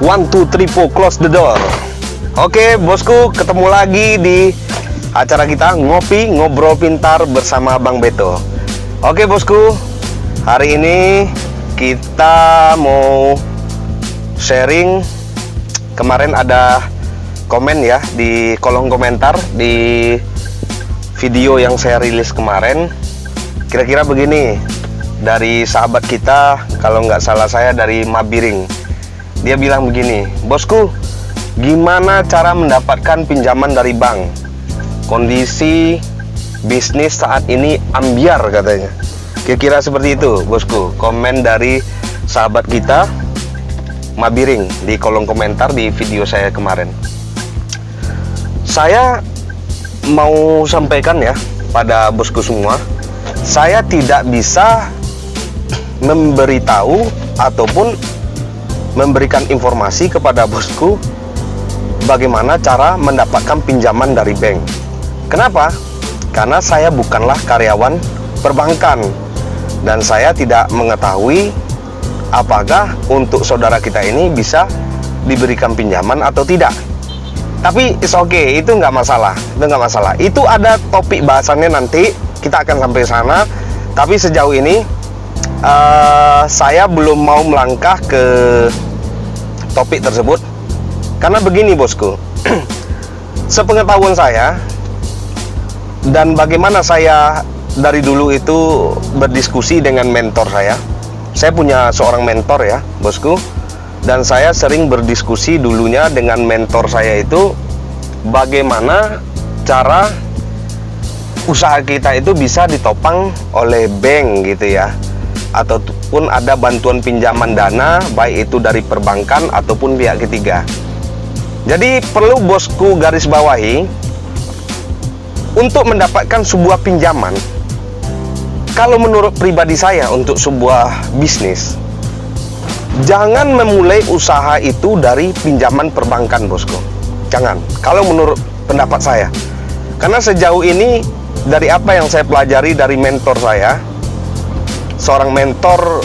1, 2, 3, 4, close the door. Oke bosku, ketemu lagi di acara kita Ngopi Ngobrol Pintar bersama Bang Beto. Oke bosku, hari ini kita mau sharing. Kemarin ada komen ya di kolom komentar di video yang saya rilis kemarin. Kira-kira begini, dari sahabat kita, kalau nggak salah saya dari Mabiring. Dia bilang begini, bosku, gimana cara mendapatkan pinjaman dari bank? Kondisi bisnis saat ini ambiar katanya. Kira-kira seperti itu bosku, komen dari sahabat kita Mabiring di kolom komentar di video saya kemarin. Saya mau sampaikan ya pada bosku semua, saya tidak bisa memberitahu ataupun memberikan informasi kepada bosku bagaimana cara mendapatkan pinjaman dari bank. Kenapa? Karena saya bukanlah karyawan perbankan dan saya tidak mengetahui apakah untuk saudara kita ini bisa diberikan pinjaman atau tidak. Tapi it's okay, itu nggak masalah, Itu ada topik bahasannya nanti, kita akan sampai sana. Tapi sejauh ini saya belum mau melangkah ke topik tersebut karena begini bosku. Sepengetahuan saya dan bagaimana saya dari dulu itu berdiskusi dengan mentor saya. Saya punya seorang mentor ya bosku, dan saya sering berdiskusi dulunya dengan mentor saya itu bagaimana cara usaha kita itu bisa ditopang oleh bank gitu ya, ataupun ada bantuan pinjaman dana baik itu dari perbankan ataupun pihak ketiga. Jadi perlu bosku garis bawahi, untuk mendapatkan sebuah pinjaman, kalau menurut pribadi saya untuk sebuah bisnis, jangan memulai usaha itu dari pinjaman perbankan bosku. Jangan, kalau menurut pendapat saya. Karena sejauh ini dari apa yang saya pelajari dari mentor saya, seorang mentor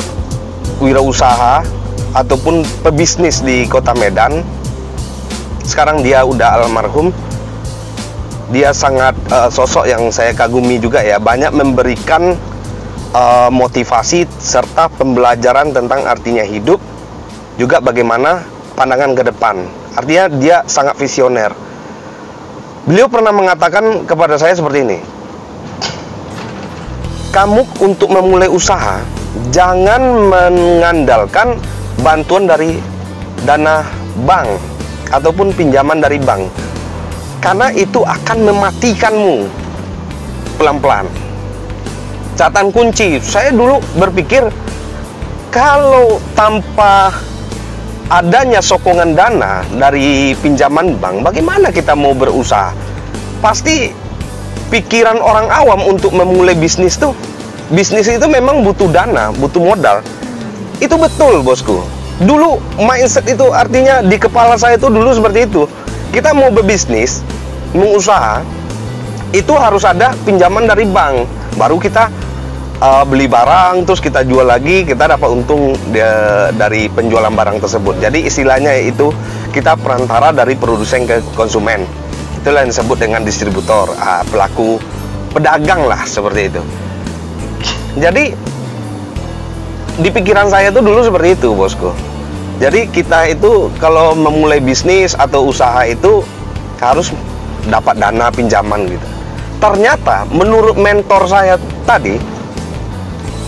wirausaha ataupun pebisnis di Kota Medan. Sekarang dia udah almarhum. Dia sangat sosok yang saya kagumi juga ya. Banyak memberikan motivasi serta pembelajaran tentang artinya hidup, juga bagaimana pandangan ke depan. Artinya dia sangat visioner. Beliau pernah mengatakan kepada saya seperti ini, kamu untuk memulai usaha jangan mengandalkan bantuan dari dana bank ataupun pinjaman dari bank, karena itu akan mematikanmu pelan-pelan. Catatan kunci, saya dulu berpikir kalau tanpa adanya sokongan dana dari pinjaman bank, bagaimana kita mau berusaha? Pasti pikiran orang awam untuk memulai bisnis itu memang butuh dana, butuh modal. Itu betul bosku. Dulu mindset itu artinya di kepala saya itu dulu seperti itu. Kita mau berbisnis, mau usaha, itu harus ada pinjaman dari bank. Baru kita beli barang, terus kita jual lagi, kita dapat untung dari penjualan barang tersebut. Jadi istilahnya itu kita perantara dari produsen ke konsumen. Itulah yang disebut dengan distributor, pelaku pedagang lah seperti itu. Jadi di pikiran saya itu dulu seperti itu bosku. Jadi kita itu kalau memulai bisnis atau usaha itu harus dapat dana pinjaman gitu. Ternyata menurut mentor saya tadi,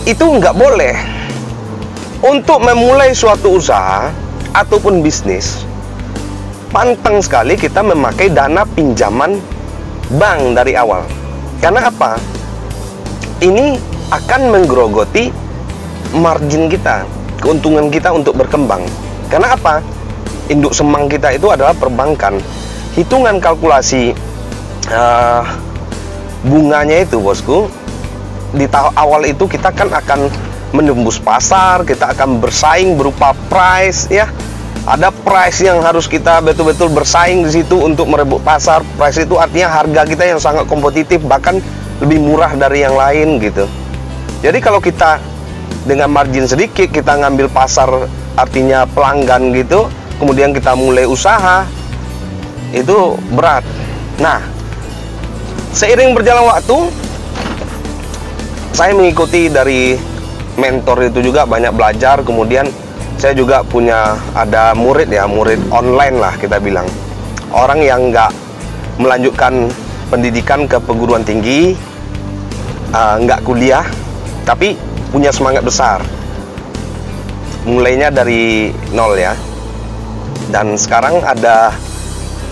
itu nggak boleh. Untuk memulai suatu usaha ataupun bisnis, pantang sekali kita memakai dana pinjaman bank dari awal. Karena apa? Ini akan menggerogoti margin kita, keuntungan kita untuk berkembang. Karena apa? Induk semang kita itu adalah perbankan. Hitungan kalkulasi bunganya itu bosku, di tahap awal itu kita kan akan menembus pasar, kita akan bersaing berupa price ya. Ada price yang harus kita betul-betul bersaing di situ untuk merebut pasar. Price itu artinya harga kita yang sangat kompetitif, bahkan lebih murah dari yang lain gitu. Jadi kalau kita dengan margin sedikit kita ngambil pasar, artinya pelanggan gitu, kemudian kita mulai usaha, itu berat. Nah, seiring berjalan waktu, saya mengikuti dari mentor itu juga, banyak belajar. Kemudian saya juga punya ada murid ya, murid online lah kita bilang. Orang yang nggak melanjutkan pendidikan ke perguruan tinggi, nggak kuliah, tapi punya semangat besar. Mulainya dari nol ya. Dan sekarang ada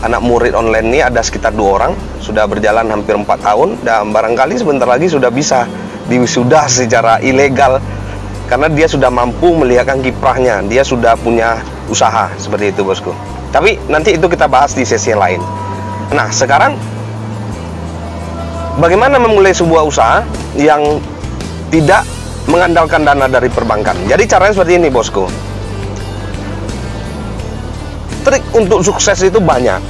anak murid online ini ada sekitar 2 orang, sudah berjalan hampir 4 tahun, dan barangkali sebentar lagi sudah bisa diwisuda secara ilegal, karena dia sudah mampu melihatkan kiprahnya, dia sudah punya usaha seperti itu, bosku. Tapi nanti itu kita bahas di sesi yang lain. Nah, sekarang bagaimana memulai sebuah usaha yang tidak mengandalkan dana dari perbankan. Jadi caranya seperti ini, bosku. Trik untuk sukses itu banyak.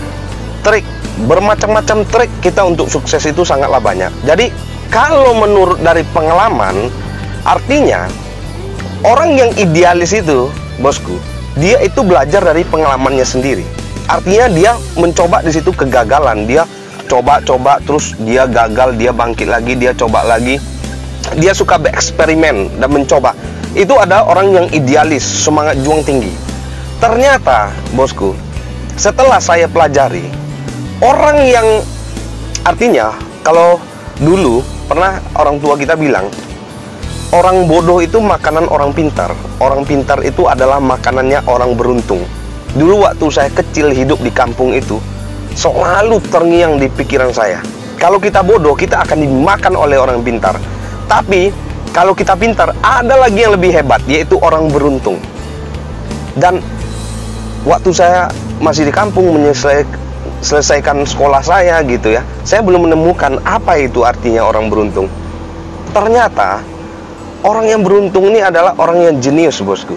Trik, bermacam-macam trik kita untuk sukses itu sangatlah banyak. Jadi kalau menurut dari pengalaman, artinya orang yang idealis itu, bosku, dia itu belajar dari pengalamannya sendiri. Artinya dia mencoba di situ kegagalan, dia coba-coba terus dia gagal, dia bangkit lagi, dia coba lagi. Dia suka bereksperimen dan mencoba. Itu ada orang yang idealis, semangat juang tinggi. Ternyata, bosku, setelah saya pelajari, orang yang artinya kalau dulu pernah orang tua kita bilang, orang bodoh itu makanan orang pintar. Orang pintar itu adalah makanannya orang beruntung. Dulu waktu saya kecil hidup di kampung itu, selalu terngiang di pikiran saya, kalau kita bodoh, kita akan dimakan oleh orang pintar. Tapi kalau kita pintar, ada lagi yang lebih hebat, yaitu orang beruntung. Dan waktu saya masih di kampung selesaikan sekolah saya gitu ya, saya belum menemukan apa itu artinya orang beruntung. Ternyata orang yang beruntung ini adalah orang yang jenius, bosku.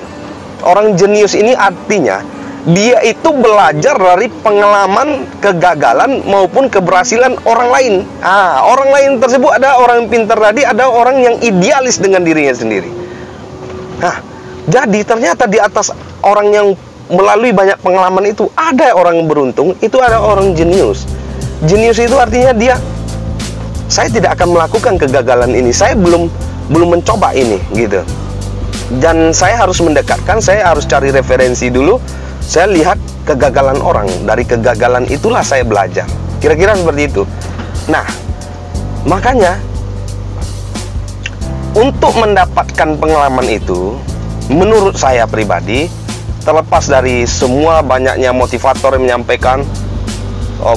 Orang jenius ini artinya dia itu belajar dari pengalaman kegagalan maupun keberhasilan orang lain. Orang lain tersebut, ada orang yang pintar tadi, ada orang yang idealis dengan dirinya sendiri. Jadi ternyata di atas orang yang melalui banyak pengalaman itu, ada orang yang beruntung, itu ada orang jenius. Jenius itu artinya dia, saya tidak akan melakukan kegagalan ini, saya belum mencoba ini gitu. Dan saya harus mendekatkan, saya harus cari referensi dulu. Saya lihat kegagalan orang, dari kegagalan itulah saya belajar. Kira-kira seperti itu. Nah, makanya untuk mendapatkan pengalaman itu, menurut saya pribadi, terlepas dari semua banyaknya motivator yang menyampaikan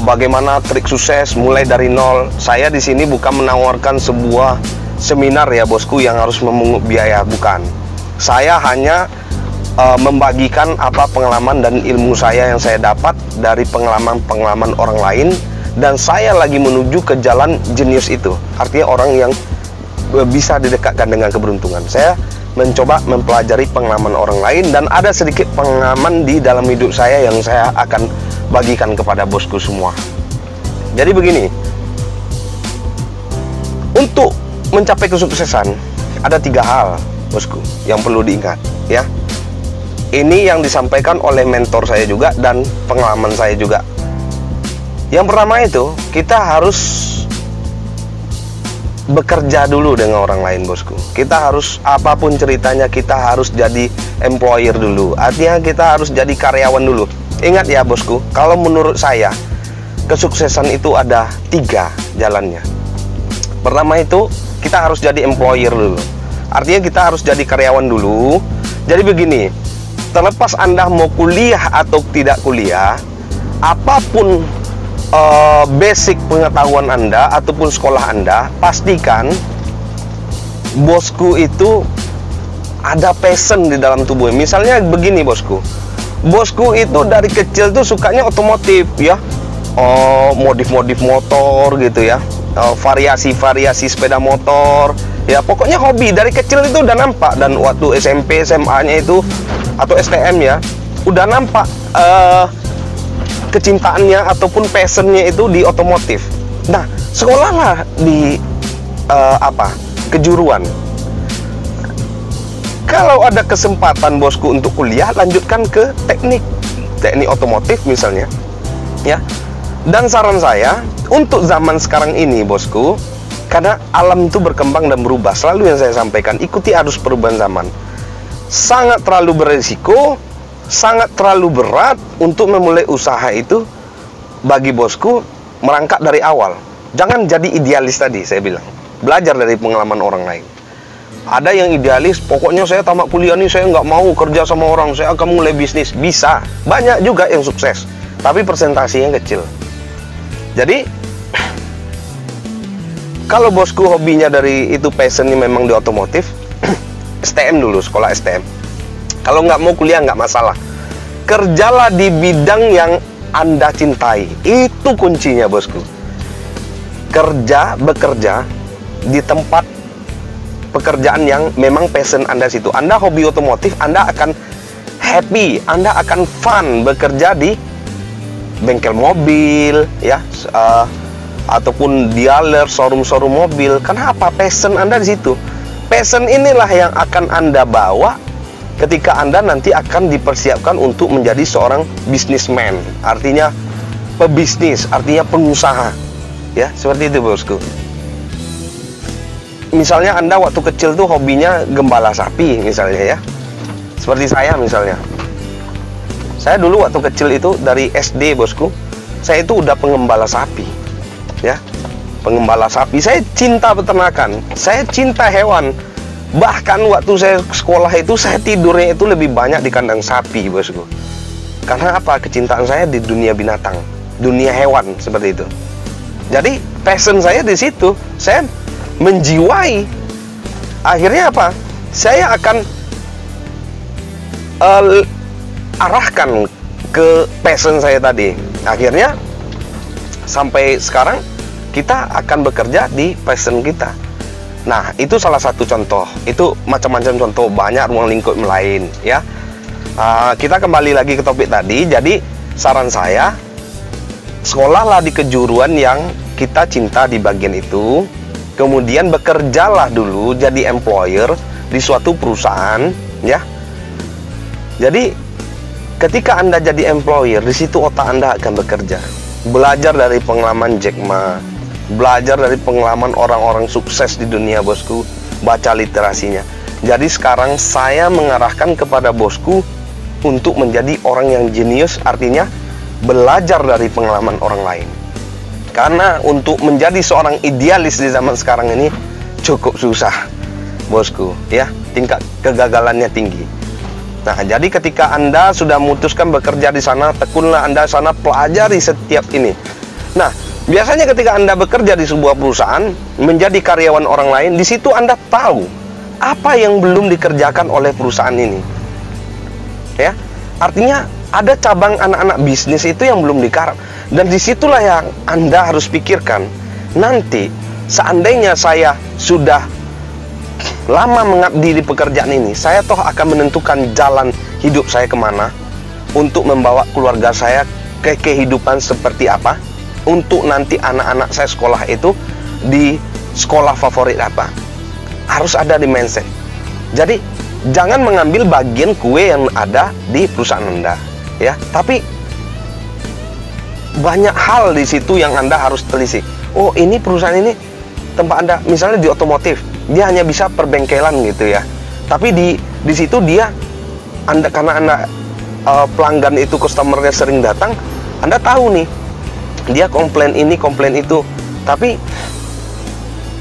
bagaimana trik sukses mulai dari nol, saya di sini bukan menawarkan sebuah seminar ya, bosku, yang harus memungut biaya, bukan. Saya hanya membagikan apa pengalaman dan ilmu saya yang saya dapat dari pengalaman-pengalaman orang lain, dan saya lagi menuju ke jalan jenius itu, artinya orang yang bisa didekatkan dengan keberuntungan. Saya mencoba mempelajari pengalaman orang lain, dan ada sedikit pengalaman di dalam hidup saya yang saya akan bagikan kepada bosku semua. Jadi begini, untuk mencapai kesuksesan ada 3 hal, bosku, yang perlu diingat ya. Ini yang disampaikan oleh mentor saya juga dan pengalaman saya juga. Yang pertama itu, kita harus bekerja dulu dengan orang lain, bosku. Kita harus, apapun ceritanya, kita harus jadi employer dulu. Artinya kita harus jadi karyawan dulu. Ingat ya, bosku, kalau menurut saya kesuksesan itu ada 3 jalannya. Pertama itu, kita harus jadi employer dulu. Artinya kita harus jadi karyawan dulu. Jadi begini, terlepas Anda mau kuliah atau tidak kuliah, apapun basic pengetahuan Anda ataupun sekolah Anda, pastikan bosku itu ada passion di dalam tubuhnya. Misalnya begini, bosku itu dari kecil tuh sukanya otomotif ya, modif-modif motor gitu ya, variasi-variasi sepeda motor ya, pokoknya hobi dari kecil itu udah nampak. Dan waktu SMP SMA-nya itu atau STM ya, udah nampak kecintaannya ataupun passionnya itu di otomotif. Nah, sekolahlah di kejuruan. Kalau ada kesempatan, bosku, untuk kuliah, lanjutkan ke teknik teknik otomotif misalnya, ya. Dan saran saya untuk zaman sekarang ini, bosku, karena alam itu berkembang dan berubah, selalu yang saya sampaikan, ikuti arus perubahan zaman. Sangat terlalu beresiko, sangat terlalu berat untuk memulai usaha itu. Bagi bosku, merangkak dari awal. Jangan jadi idealis tadi, saya bilang. Belajar dari pengalaman orang lain. Ada yang idealis, pokoknya saya tamat kuliah nih, saya nggak mau kerja sama orang, saya akan mulai bisnis. Bisa, banyak juga yang sukses, tapi presentasinya kecil. Jadi, kalau bosku hobinya dari itu, passionnya memang di otomotif, STM dulu, sekolah STM. Kalau nggak mau kuliah, nggak masalah. Kerjalah di bidang yang Anda cintai. Itu kuncinya, bosku. Bekerja di tempat pekerjaan yang memang passion Anda situ. Anda hobi otomotif, Anda akan happy, Anda akan fun bekerja di bengkel mobil, ya, ataupun dealer, showroom mobil. Kenapa? Passion Anda di situ. Passion inilah yang akan Anda bawa ketika Anda nanti akan dipersiapkan untuk menjadi seorang businessman. Artinya pebisnis, artinya pengusaha. Ya, seperti itu, bosku. Misalnya Anda waktu kecil tuh hobinya gembala sapi misalnya, ya. Seperti saya misalnya. Saya dulu waktu kecil itu dari SD, bosku, saya itu udah pengembala sapi, ya, pengembala sapi. Saya cinta peternakan, saya cinta hewan. Bahkan waktu saya sekolah itu, saya tidurnya itu lebih banyak di kandang sapi, bosku. Karena apa? Kecintaan saya di dunia binatang, dunia hewan, seperti itu. Jadi passion saya di situ, saya menjiwai. Akhirnya apa? Saya akan arahkan ke passion saya tadi. Akhirnya sampai sekarang kita akan bekerja di passion kita. Nah, itu salah satu contoh. Itu macam-macam contoh, banyak ruang lingkup lain, ya. Kita kembali lagi ke topik tadi. Jadi saran saya, sekolahlah di kejuruan yang kita cinta di bagian itu. Kemudian bekerjalah dulu jadi employer di suatu perusahaan, ya. Jadi ketika Anda jadi employer, di situ otak Anda akan bekerja. Belajar dari pengalaman Jack Ma, belajar dari pengalaman orang-orang sukses di dunia, bosku. Baca literasinya. Jadi sekarang saya mengarahkan kepada bosku untuk menjadi orang yang jenius, artinya belajar dari pengalaman orang lain. Karena untuk menjadi seorang idealis di zaman sekarang ini cukup susah, bosku, ya. Tingkat kegagalannya tinggi. Nah, jadi ketika Anda sudah memutuskan bekerja di sana, tekunlah Anda sana, pelajari setiap ini. Nah, biasanya ketika Anda bekerja di sebuah perusahaan, menjadi karyawan orang lain, di situ Anda tahu apa yang belum dikerjakan oleh perusahaan ini. Ya, artinya ada cabang anak-anak bisnis itu yang belum digarap. Dan disitulah yang Anda harus pikirkan. Nanti, seandainya saya sudah lama mengabdi di pekerjaan ini, saya toh akan menentukan jalan hidup saya kemana, untuk membawa keluarga saya ke kehidupan seperti apa, untuk nanti anak-anak saya sekolah itu di sekolah favorit apa. Harus ada di mindset. Jadi jangan mengambil bagian kue yang ada di perusahaan Anda, ya. Tapi banyak hal di situ yang Anda harus telisik. Oh, ini perusahaan ini tempat Anda, misalnya di otomotif, dia hanya bisa perbengkelan gitu, ya. Tapi di situ dia, karena Anda pelanggan itu, customernya sering datang, Anda tahu nih, dia komplain ini, komplain itu. Tapi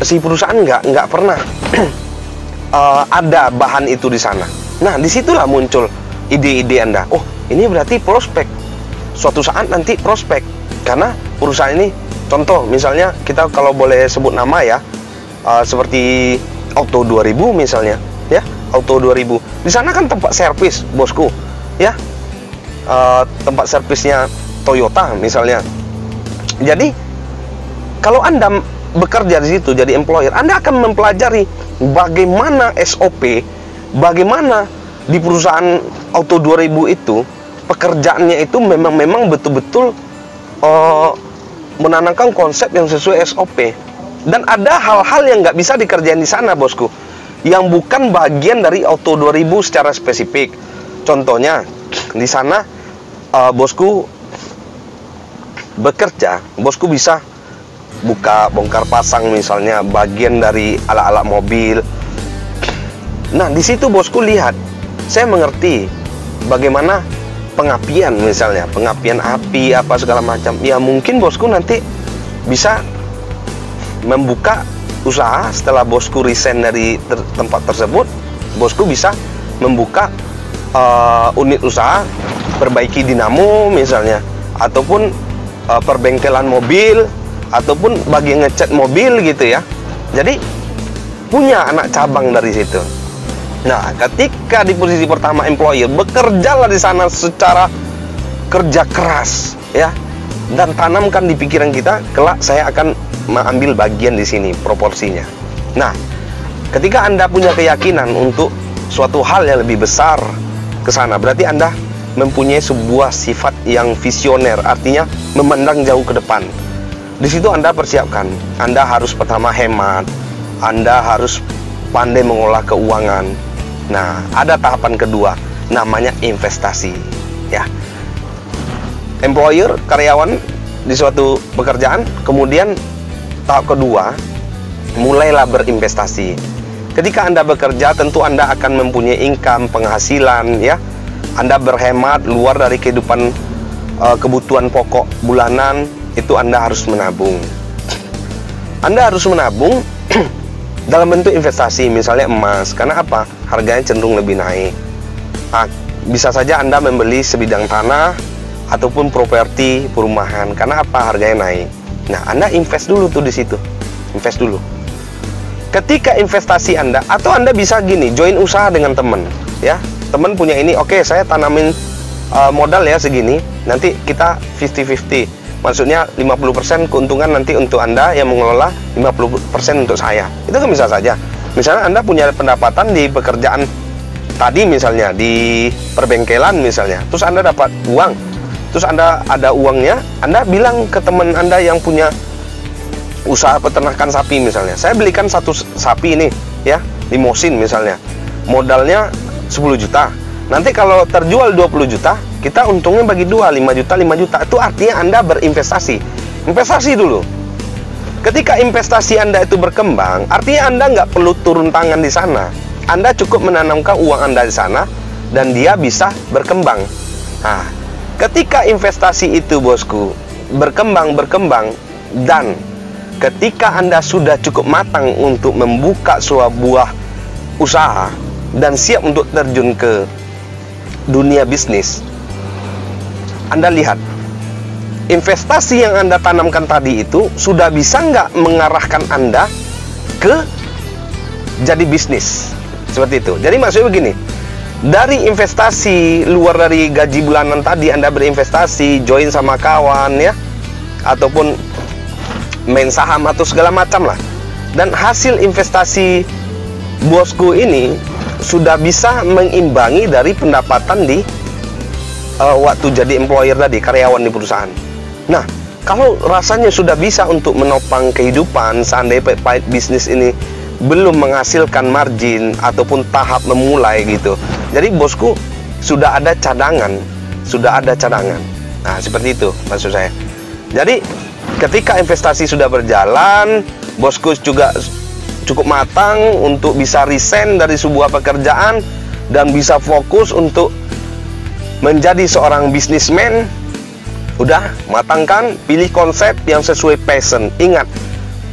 si perusahaan nggak pernah ada bahan itu di sana. Nah, disitulah muncul ide-ide Anda. Oh, ini berarti prospek. Suatu saat nanti prospek. Karena perusahaan ini, contoh misalnya kita kalau boleh sebut nama, ya, seperti Auto 2000 misalnya, ya, Auto 2000. Di sana kan tempat servis, bosku, ya. Tempat servisnya Toyota misalnya. Jadi kalau Anda bekerja di situ jadi employer, Anda akan mempelajari bagaimana SOP, bagaimana di perusahaan Auto 2000 itu pekerjaannya itu memang betul-betul menanamkan konsep yang sesuai SOP. Dan ada hal-hal yang nggak bisa dikerjain di sana, bosku, yang bukan bagian dari Auto 2000 secara spesifik. Contohnya, di sana bosku bekerja, bosku bisa buka bongkar pasang misalnya bagian dari alat-alat mobil. Nah, di situ bosku lihat, saya mengerti bagaimana pengapian, misalnya pengapian api apa segala macam. Ya mungkin bosku nanti bisa membuka usaha setelah bosku resign dari tempat tersebut. Bosku bisa membuka unit usaha perbaiki dinamo misalnya, ataupun perbengkelan mobil, ataupun bagian ngecat mobil gitu ya. Jadi punya anak cabang dari situ. Nah, ketika di posisi pertama employer, bekerjalah di sana secara kerja keras ya, dan tanamkan di pikiran kita, kelak saya akan mengambil bagian di sini proporsinya. Nah, ketika Anda punya keyakinan untuk suatu hal yang lebih besar ke sana, berarti Anda mempunyai sebuah sifat yang visioner, artinya memandang jauh ke depan. Di situ Anda persiapkan. Anda harus pertama hemat, Anda harus pandai mengolah keuangan. Nah, ada tahapan kedua, namanya investasi ya. Employer, karyawan di suatu pekerjaan, kemudian tahap kedua, mulailah berinvestasi. Ketika Anda bekerja, tentu Anda akan mempunyai income, penghasilan ya. Anda berhemat luar dari kehidupan kebutuhan pokok bulanan, itu Anda harus menabung. Anda harus menabung dalam bentuk investasi, misalnya emas. Karena apa? Harganya cenderung lebih naik. Nah, bisa saja Anda membeli sebidang tanah ataupun properti perumahan. Karena apa? Harganya naik. Nah, Anda invest dulu tuh di situ. Invest dulu. Ketika investasi Anda, atau Anda bisa gini, join usaha dengan teman ya. Teman punya ini, oke, saya tanamin modal ya segini, nanti kita 50-50. Maksudnya 50% keuntungan nanti untuk Anda yang mengelola, 50% untuk saya. Itu kan bisa saja. Misalnya Anda punya pendapatan di pekerjaan tadi, misalnya di perbengkelan misalnya, terus Anda dapat uang, terus Anda ada uangnya, Anda bilang ke teman Anda yang punya usaha peternakan sapi misalnya, saya belikan satu sapi ini ya, limosin misalnya, modalnya 10 juta. Nanti kalau terjual 20 juta, kita untungnya bagi dua, 5 juta, 5 juta. Itu artinya Anda berinvestasi. Investasi dulu. Ketika investasi Anda itu berkembang, artinya Anda nggak perlu turun tangan di sana. Anda cukup menanamkan uang Anda di sana, dan dia bisa berkembang. Nah, ketika investasi itu, bosku, berkembang, dan ketika Anda sudah cukup matang untuk membuka sebuah usaha, dan siap untuk terjun ke dunia bisnis, Anda lihat investasi yang Anda tanamkan tadi itu sudah bisa nggak mengarahkan Anda ke jadi bisnis seperti itu. Jadi maksudnya begini, dari investasi luar dari gaji bulanan tadi, Anda berinvestasi, join sama kawan ya, ataupun main saham atau segala macam lah, dan hasil investasi bosku ini sudah bisa mengimbangi dari pendapatan di waktu jadi employer tadi, karyawan di perusahaan. Nah, kalau rasanya sudah bisa untuk menopang kehidupan, seandainya bisnis ini belum menghasilkan margin ataupun tahap memulai gitu, jadi bosku sudah ada cadangan, Nah, seperti itu maksud saya. Jadi ketika investasi sudah berjalan, bosku juga cukup matang untuk bisa resign dari sebuah pekerjaan dan bisa fokus untuk menjadi seorang bisnismen. Udah matang kan? Pilih konsep yang sesuai passion. Ingat,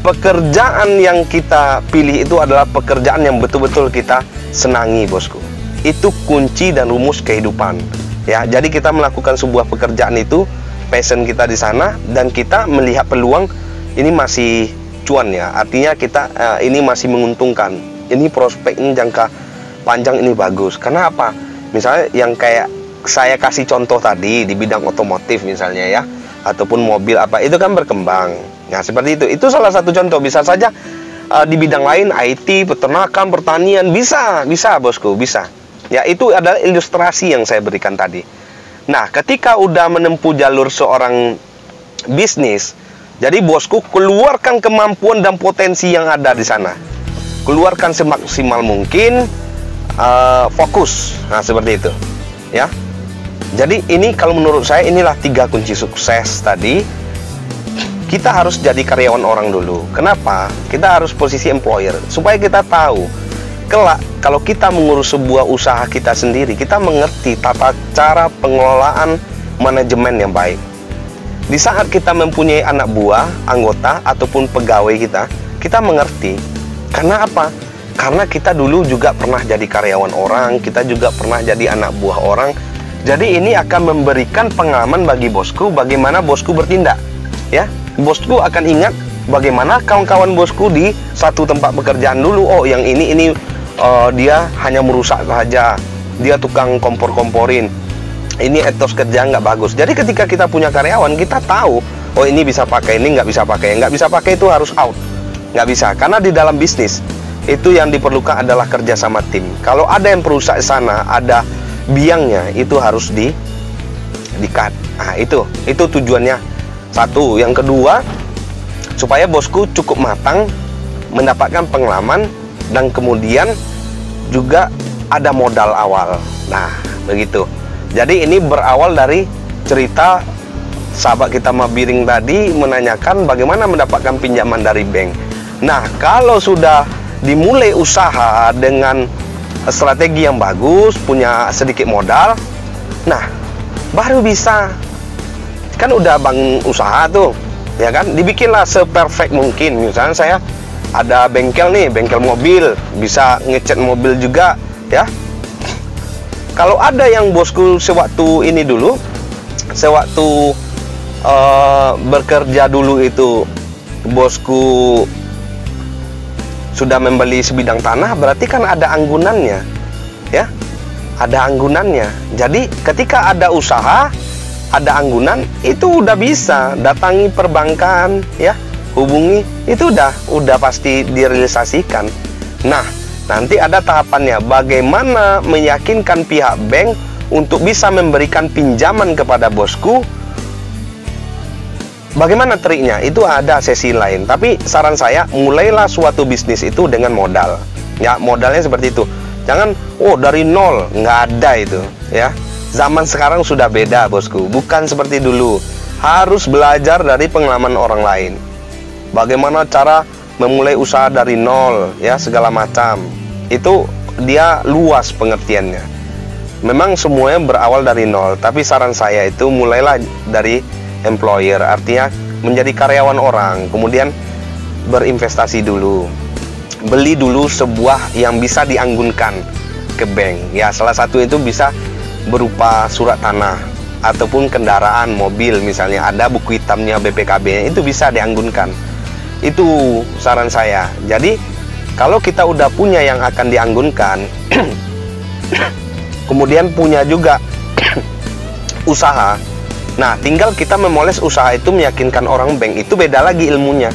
pekerjaan yang kita pilih itu adalah pekerjaan yang betul-betul kita senangi, bosku. Itu kunci dan rumus kehidupan ya. Jadi kita melakukan sebuah pekerjaan itu, passion kita di sana, dan kita melihat peluang ini masih cuan ya, artinya kita ini masih menguntungkan, ini prospeknya jangka panjang, ini bagus. Karena apa? Misalnya yang kayak saya kasih contoh tadi di bidang otomotif misalnya ya, ataupun mobil apa, itu kan berkembang. Nah, seperti itu salah satu contoh. Bisa saja di bidang lain, IT, peternakan, pertanian, bisa bosku, bisa ya. Itu adalah ilustrasi yang saya berikan tadi. Nah, ketika udah menempuh jalur seorang bisnis, jadi bosku keluarkan kemampuan dan potensi yang ada di sana, keluarkan semaksimal mungkin, fokus. Nah, seperti itu ya. Jadi ini kalau menurut saya inilah 3 kunci sukses tadi. Kita harus jadi karyawan orang dulu. Kenapa? Kita harus posisi employer supaya kita tahu kelak kalau kita mengurus sebuah usaha kita sendiri, kita mengerti tata cara pengelolaan manajemen yang baik. Di saat kita mempunyai anak buah, anggota ataupun pegawai kita mengerti. Karena apa? Karena kita dulu juga pernah jadi karyawan orang, kita juga pernah jadi anak buah orang. Jadi ini akan memberikan pengalaman bagi bosku bagaimana bosku bertindak, ya. Bosku akan ingat bagaimana kawan-kawan bosku di satu tempat pekerjaan dulu. Oh, yang ini dia hanya merusak saja, dia tukang kompor-komporin, ini etos kerja nggak bagus. Jadi ketika kita punya karyawan, kita tahu, oh ini bisa pakai, ini nggak bisa pakai. Nggak bisa pakai itu harus out, nggak bisa. Karena di dalam bisnis itu yang diperlukan adalah kerja sama tim. Kalau ada yang perusak di sana, ada biangnya, itu harus di-cut. Nah, itu tujuannya. Satu, yang kedua, supaya bosku cukup matang, mendapatkan pengalaman, dan kemudian juga ada modal awal. Nah, begitu. Jadi ini berawal dari cerita sahabat kita Mabiring tadi menanyakan bagaimana mendapatkan pinjaman dari bank. Nah, kalau sudah dimulai usaha dengan strategi yang bagus, punya sedikit modal, nah, baru bisa. Kan udah bangun usaha tuh, ya kan, dibikinlah seperfect mungkin. Misalnya saya ada bengkel nih, bengkel mobil, bisa ngecat mobil juga, ya. Kalau ada yang bosku sewaktu ini dulu, sewaktu bekerja dulu itu bosku sudah membeli sebidang tanah, berarti kan ada anggunannya, ya, ada anggunannya. Jadi ketika ada usaha, ada anggunan, itu udah bisa datangi perbankan, ya, hubungi, itu udah pasti direalisasikan. Nah, nanti ada tahapannya, bagaimana meyakinkan pihak bank untuk bisa memberikan pinjaman kepada bosku. Bagaimana triknya? Itu ada sesi lain. Tapi saran saya, mulailah suatu bisnis itu dengan modal. Ya, modalnya seperti itu. Jangan, oh dari nol, nggak ada itu, ya. Zaman sekarang sudah beda, bosku. Bukan seperti dulu. Harus belajar dari pengalaman orang lain. Bagaimana cara memulai usaha dari nol, ya, segala macam. Itu dia luas pengertiannya. Memang semuanya berawal dari nol. Tapi saran saya itu mulailah dari employer. Artinya menjadi karyawan orang. Kemudian berinvestasi dulu. Beli dulu sebuah yang bisa dianggunkan ke bank. Ya, salah satu itu bisa berupa surat tanah ataupun kendaraan mobil, misalnya ada buku hitamnya BPKB, itu bisa dianggunkan. Itu saran saya. Jadi kalau kita udah punya yang akan dianggunkan kemudian punya juga usaha, nah tinggal kita memoles usaha itu meyakinkan orang bank. Itu beda lagi ilmunya,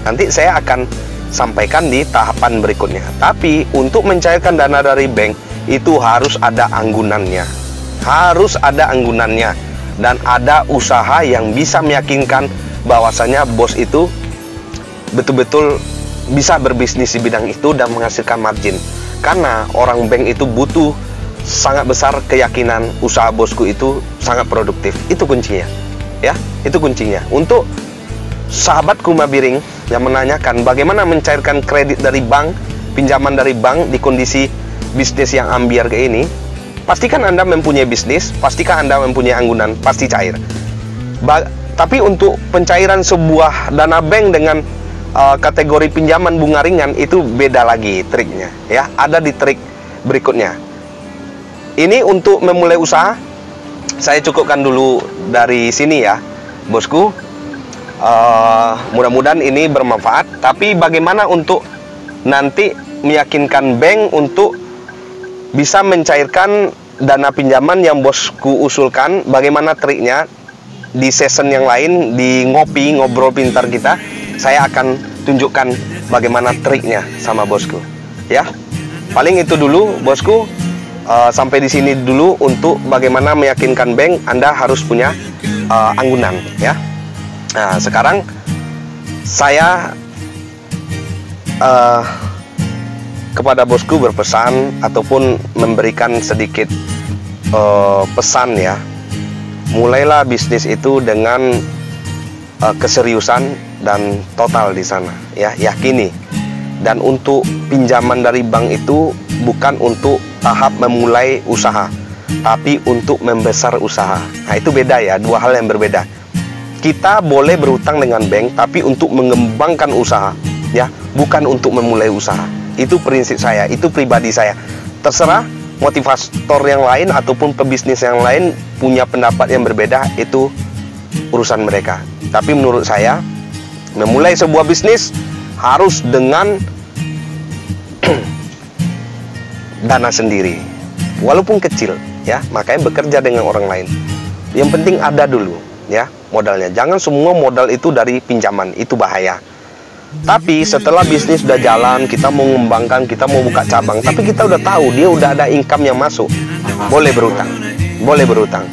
nanti saya akan sampaikan di tahapan berikutnya. Tapi untuk mencairkan dana dari bank itu harus ada anggunannya. Harus ada anggunannya dan ada usaha yang bisa meyakinkan bahwasanya bos itu betul-betul bisa berbisnis di bidang itu dan menghasilkan margin. Karena orang bank itu butuh sangat besar keyakinan usaha bosku itu sangat produktif. Itu kuncinya, ya. Itu kuncinya. Untuk sahabatku Mabiring yang menanyakan bagaimana mencairkan kredit dari bank, pinjaman dari bank di kondisi bisnis yang ambiar kayak ini, pastikan Anda mempunyai bisnis, pastikan Anda mempunyai anggunan, pasti cair. Tapi untuk pencairan sebuah dana bank dengan kategori pinjaman bunga ringan, itu beda lagi triknya, ya. Ada di trik berikutnya. Ini untuk memulai usaha, saya cukupkan dulu dari sini ya, bosku. Mudah-mudahan ini bermanfaat. Tapi bagaimana untuk nanti meyakinkan bank untuk bisa mencairkan dana pinjaman yang bosku usulkan, bagaimana triknya? Di session yang lain, di ngobrol pintar kita, saya akan tunjukkan bagaimana triknya sama bosku, ya. Paling itu dulu bosku. Sampai di sini dulu untuk bagaimana meyakinkan bank Anda harus punya anggunan, ya. Nah, sekarang saya kepada bosku berpesan ataupun memberikan sedikit pesan, ya. mulailah bisnis itu dengan keseriusan dan total di sana, ya, yakini. Dan untuk pinjaman dari bank itu bukan untuk tahap memulai usaha, tapi untuk membesar usaha. Nah, itu beda ya, dua hal yang berbeda. Kita boleh berutang dengan bank, tapi untuk mengembangkan usaha, ya, bukan untuk memulai usaha. Itu prinsip saya, itu pribadi saya. Terserah motivator yang lain ataupun pebisnis yang lain punya pendapat yang berbeda, itu urusan mereka. Tapi menurut saya, memulai sebuah bisnis harus dengan dana sendiri, walaupun kecil, ya. Makanya bekerja dengan orang lain. Yang penting ada dulu, ya, modalnya. Jangan semua modal itu dari pinjaman, itu bahaya. Tapi setelah bisnis sudah jalan, kita mau mengembangkan, kita mau buka cabang, tapi kita udah tahu dia udah ada income yang masuk, boleh berutang, boleh berutang.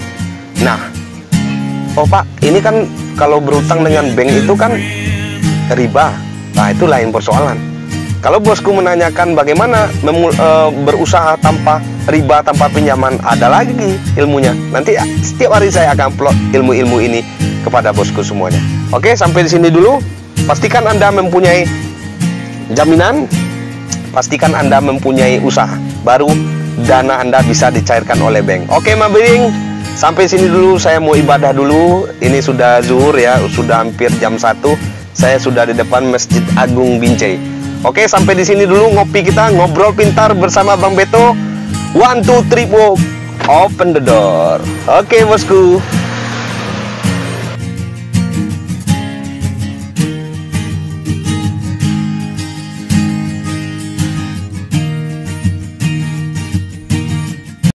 Nah, oh Pak, ini kan kalau berutang dengan bank itu kan riba. Nah, itu lain persoalan. Kalau bosku menanyakan bagaimana berusaha tanpa riba, tanpa pinjaman, ada lagi ilmunya. Nanti setiap hari saya akan upload ilmu-ilmu ini kepada bosku semuanya. Oke, sampai di sini dulu. Pastikan Anda mempunyai jaminan, pastikan Anda mempunyai usaha, baru dana Anda bisa dicairkan oleh bank. Oke, Mabiring, sampai sini dulu. Saya mau ibadah dulu. Ini sudah zuhur ya, sudah hampir jam 1. Saya sudah di depan Masjid Agung Binjai. Oke, sampai di sini dulu ngopi kita, ngobrol pintar bersama Bang Beto. 1, 2, 3, walk, open the door. Oke, bosku.